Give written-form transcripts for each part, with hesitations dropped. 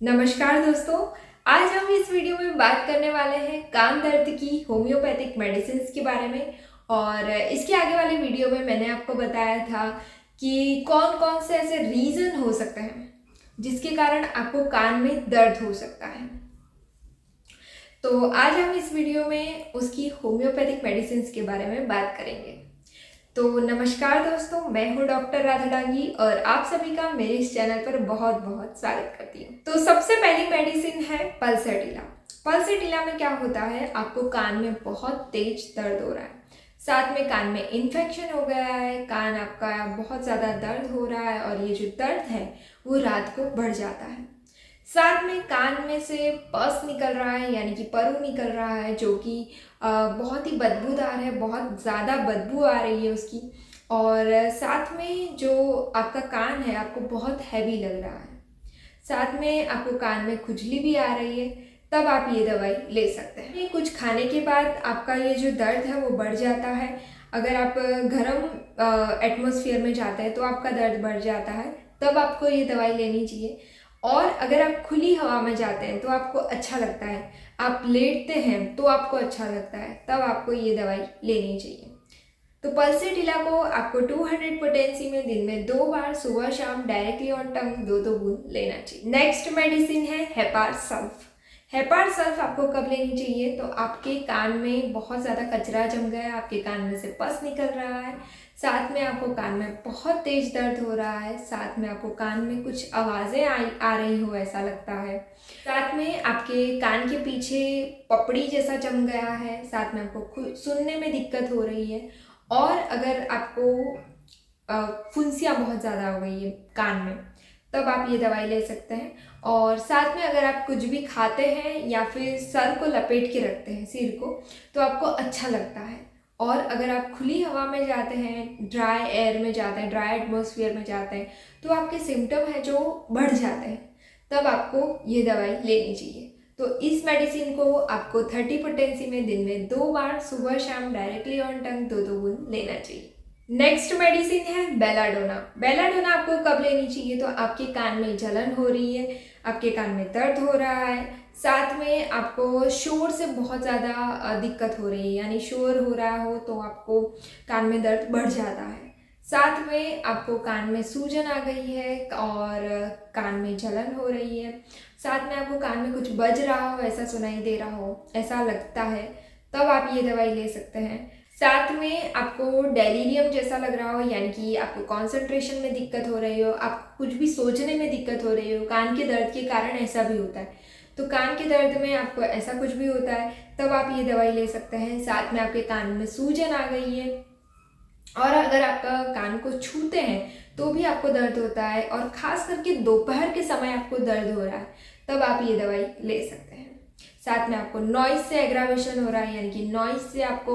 नमस्कार दोस्तों। आज हम इस वीडियो में बात करने वाले हैं कान दर्द की होम्योपैथिक मेडिसिन के बारे में। और इसके आगे वाले वीडियो में मैंने आपको बताया था कि कौन कौन से ऐसे रीज़न हो सकते हैं जिसके कारण आपको कान में दर्द हो सकता है। तो आज हम इस वीडियो में उसकी होम्योपैथिक मेडिसिन के बारे में बात करेंगे। तो नमस्कार दोस्तों, मैं हूँ डॉक्टर राधा डांगी और आप सभी का मेरे इस चैनल पर बहुत बहुत स्वागत करती हूँ। तो सबसे पहली मेडिसिन है पल्सेटिला। पल्सेटिला में क्या होता है, आपको कान में बहुत तेज दर्द हो रहा है, साथ में कान में इन्फेक्शन हो गया है, कान आपका बहुत ज़्यादा दर्द हो रहा है और ये जो दर्द है वो रात को बढ़ जाता है। साथ में कान में से पस निकल रहा है यानी कि परू निकल रहा है जो कि बहुत ही बदबूदार है, बहुत ज़्यादा बदबू आ रही है उसकी। और साथ में जो आपका कान है आपको बहुत हैवी लग रहा है, साथ में आपको कान में खुजली भी आ रही है, तब आप ये दवाई ले सकते हैं। ये कुछ खाने के बाद आपका ये जो दर्द है वो बढ़ जाता है। अगर आप गर्म एटमॉस्फेयर में जाते हैं तो आपका दर्द बढ़ जाता है, तब आपको ये दवाई लेनी चाहिए। और अगर आप खुली हवा में जाते हैं तो आपको अच्छा लगता है, आप लेटते हैं तो आपको अच्छा लगता है, तब आपको ये दवाई लेनी चाहिए। तो पल्सेटिला को आपको 200 पोटेंसी में दिन में 2 बार सुबह शाम डायरेक्टली ऑन टंग 2-2 बूंद लेना चाहिए। नेक्स्ट मेडिसिन है हेपार सल्फ। हेपार सल्फ आपको कब लेनी चाहिए, तो आपके कान में बहुत ज़्यादा कचरा जम गया है, आपके कान में से पस निकल रहा है, साथ में आपको कान में बहुत तेज दर्द हो रहा है, साथ में आपको कान में कुछ आवाज़ें आ रही हो ऐसा लगता है, साथ में आपके कान के पीछे पपड़ी जैसा जम गया है, साथ में आपको सुनने में दिक्कत हो रही है, और अगर आपको फुंसियाँ बहुत ज़्यादा हो गई है कान में, तब आप ये दवाई ले सकते हैं। और साथ में अगर आप कुछ भी खाते हैं या फिर सर को लपेट के रखते हैं सिर को, तो आपको अच्छा लगता है। और अगर आप खुली हवा में जाते हैं, ड्राई एयर में जाते हैं, ड्राई एटमॉस्फेयर में जाते हैं, तो आपके सिम्टम है जो बढ़ जाते हैं, तब आपको ये दवाई लेनी चाहिए। तो इस मेडिसिन को आपको 30 पोटेंसी में दिन में 2 बार सुबह शाम डायरेक्टली ऑन टंग 2-2 बूंद लेना चाहिए। नेक्स्ट मेडिसिन है बेलाडोना। बेलाडोना आपको कब लेनी चाहिए, तो आपके कान में जलन हो रही है, आपके कान में दर्द हो रहा है, साथ में आपको शोर से बहुत ज़्यादा दिक्कत हो रही है, यानी शोर हो रहा हो तो आपको कान में दर्द बढ़ जाता है, साथ में आपको कान में सूजन आ गई है और कान में जलन हो रही है, साथ में आपको कान में कुछ बज रहा हो, ऐसा सुनाई दे रहा हो, ऐसा लगता है, तब आप ये दवाई ले सकते हैं। साथ में आपको डेलीरियम जैसा लग रहा हो, यानी कि आपको कंसंट्रेशन में दिक्कत हो रही हो, आपको कुछ भी सोचने में दिक्कत हो रही हो, कान के दर्द के कारण ऐसा भी होता है, तो कान के दर्द में आपको ऐसा कुछ भी होता है, तब आप ये दवाई ले सकते हैं। साथ में आपके कान में सूजन आ गई है और अगर आपका कान को छूते हैं तो भी आपको दर्द होता है, और ख़ास करके दोपहर के समय आपको दर्द हो रहा है, तब आप ये दवाई ले सकते हैं। साथ में आपको नॉइज़ से एग्रावेशन हो रहा है, यानी कि नॉइज़ से आपको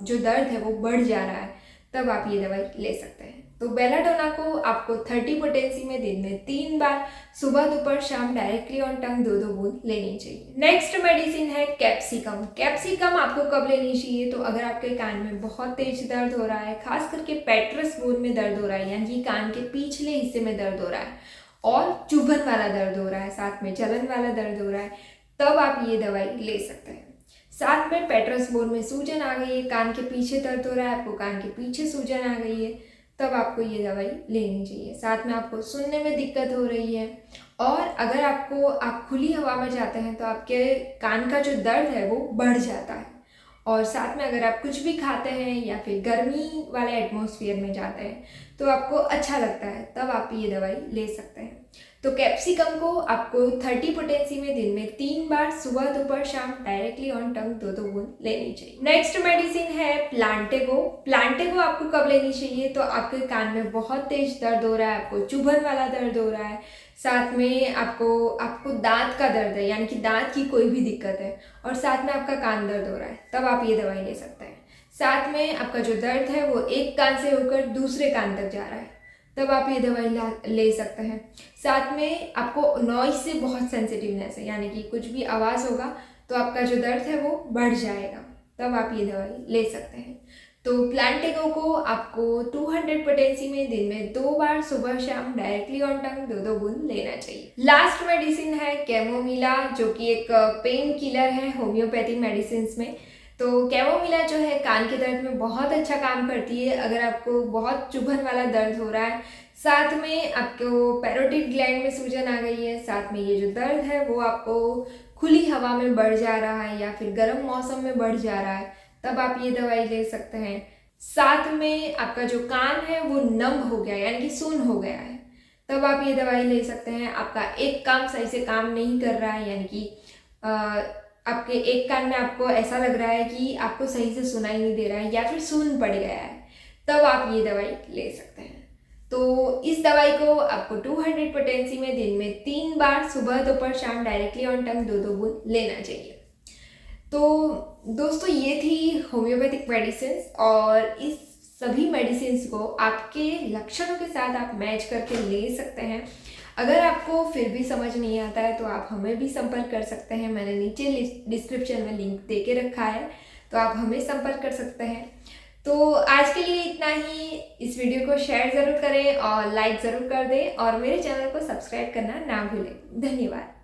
जो दर्द है वो बढ़ जा रहा है, तब आप ये दवाई ले सकते हैं। तो बेलाडोना को आपको 30 पोटेंसी में दिन में 3 बार सुबह दोपहर शाम डायरेक्टली ऑन टंग 2-2 बूंद लेनी चाहिए। नेक्स्ट मेडिसिन है कैप्सिकम। कैप्सिकम आपको कब लेनी चाहिए, तो अगर आपके कान में बहुत तेज दर्द हो रहा है, खास करके पेट्रस बोन में दर्द हो रहा है, यानी कि कान के पिछले हिस्से में दर्द हो रहा है और चुभन वाला दर्द हो रहा है, साथ में जलन वाला दर्द हो रहा है, तब आप ये दवाई ले सकते हैं। साथ में पेट्रस बोन में सूजन आ गई है, कान के पीछे दर्द हो रहा है, आपको कान के पीछे सूजन आ गई है, तब आपको ये दवाई लेनी चाहिए। साथ में आपको सुनने में दिक्कत हो रही है, और अगर आप खुली हवा में जाते हैं तो आपके कान का जो दर्द है वो बढ़ जाता है, और साथ में अगर आप कुछ भी खाते हैं या फिर गर्मी वाले एटमॉस्फेयर में जाते हैं तो आपको अच्छा लगता है, तब आप ये दवाई ले सकते हैं। तो कैप्सिकम को आपको 30 पोटेंसी में दिन में 3 बार सुबह दोपहर शाम डायरेक्टली ऑन टंग 2-2 बूंद लेनी चाहिए। नेक्स्ट मेडिसिन है प्लांटेगो। प्लांटेगो आपको कब लेनी चाहिए, तो आपके कान में बहुत तेज दर्द हो रहा है, आपको चुभन वाला दर्द हो रहा है, साथ में आपको दांत का दर्द है, यानी कि दांत की कोई भी दिक्कत है, और साथ में आपका कान दर्द हो रहा है, तब आप ये दवाई ले सकते हैं। साथ में आपका जो दर्द है वो एक कान से होकर दूसरे कान तक जा रहा है, तब आप ये दवाई ले सकते हैं। साथ में आपको नॉइज़ से बहुत सेंसिटिवनेस है, यानी कि कुछ भी आवाज़ होगा तो आपका जो दर्द है वो बढ़ जाएगा, तब आप ये दवाई ले सकते हैं। तो प्लांटेगो को आपको 200 पोटेंसी में दिन में 2 बार सुबह शाम डायरेक्टली ऑन टंग 2-2 बूंद लेना चाहिए। लास्ट मेडिसिन है कैमोमिला, जो कि एक पेन किलर है होम्योपैथिक मेडिसिन में। तो कैमोमिला जो है कान के दर्द में बहुत अच्छा काम करती है। अगर आपको बहुत चुभन वाला दर्द हो रहा है, साथ में आपको पैरोटिड ग्लैंड में सूजन आ गई है, साथ में ये जो दर्द है वो आपको खुली हवा में बढ़ जा रहा है या फिर गर्म मौसम में बढ़ जा रहा है, तब आप ये दवाई ले सकते हैं। साथ में आपका जो कान है वो नम हो गया यानी कि सुन्न हो गया है, तब आप ये दवाई ले सकते हैं। आपका एक कान सही से काम नहीं कर रहा है, यानी कि आपके एक कान में आपको ऐसा लग रहा है कि आपको सही से सुनाई नहीं दे रहा है या फिर सुन्न पड़ गया है, तब आप ये दवाई ले सकते हैं। तो इस दवाई को आपको 200 पोटेंसी में दिन में 3 बार सुबह दोपहर शाम डायरेक्टली ऑन टंग 2-2 बूंद लेना चाहिए। तो दोस्तों ये थी होम्योपैथिक मेडिसिन, और इस सभी मेडिसिन को आपके लक्षणों के साथ आप मैच करके ले सकते हैं। अगर आपको फिर भी समझ नहीं आता है तो आप हमें भी संपर्क कर सकते हैं। मैंने नीचे डिस्क्रिप्शन में लिंक दे के रखा है, तो आप हमें संपर्क कर सकते हैं। तो आज के लिए इतना ही। इस वीडियो को शेयर ज़रूर करें और लाइक ज़रूर कर दें, और मेरे चैनल को सब्सक्राइब करना ना भूलें। धन्यवाद।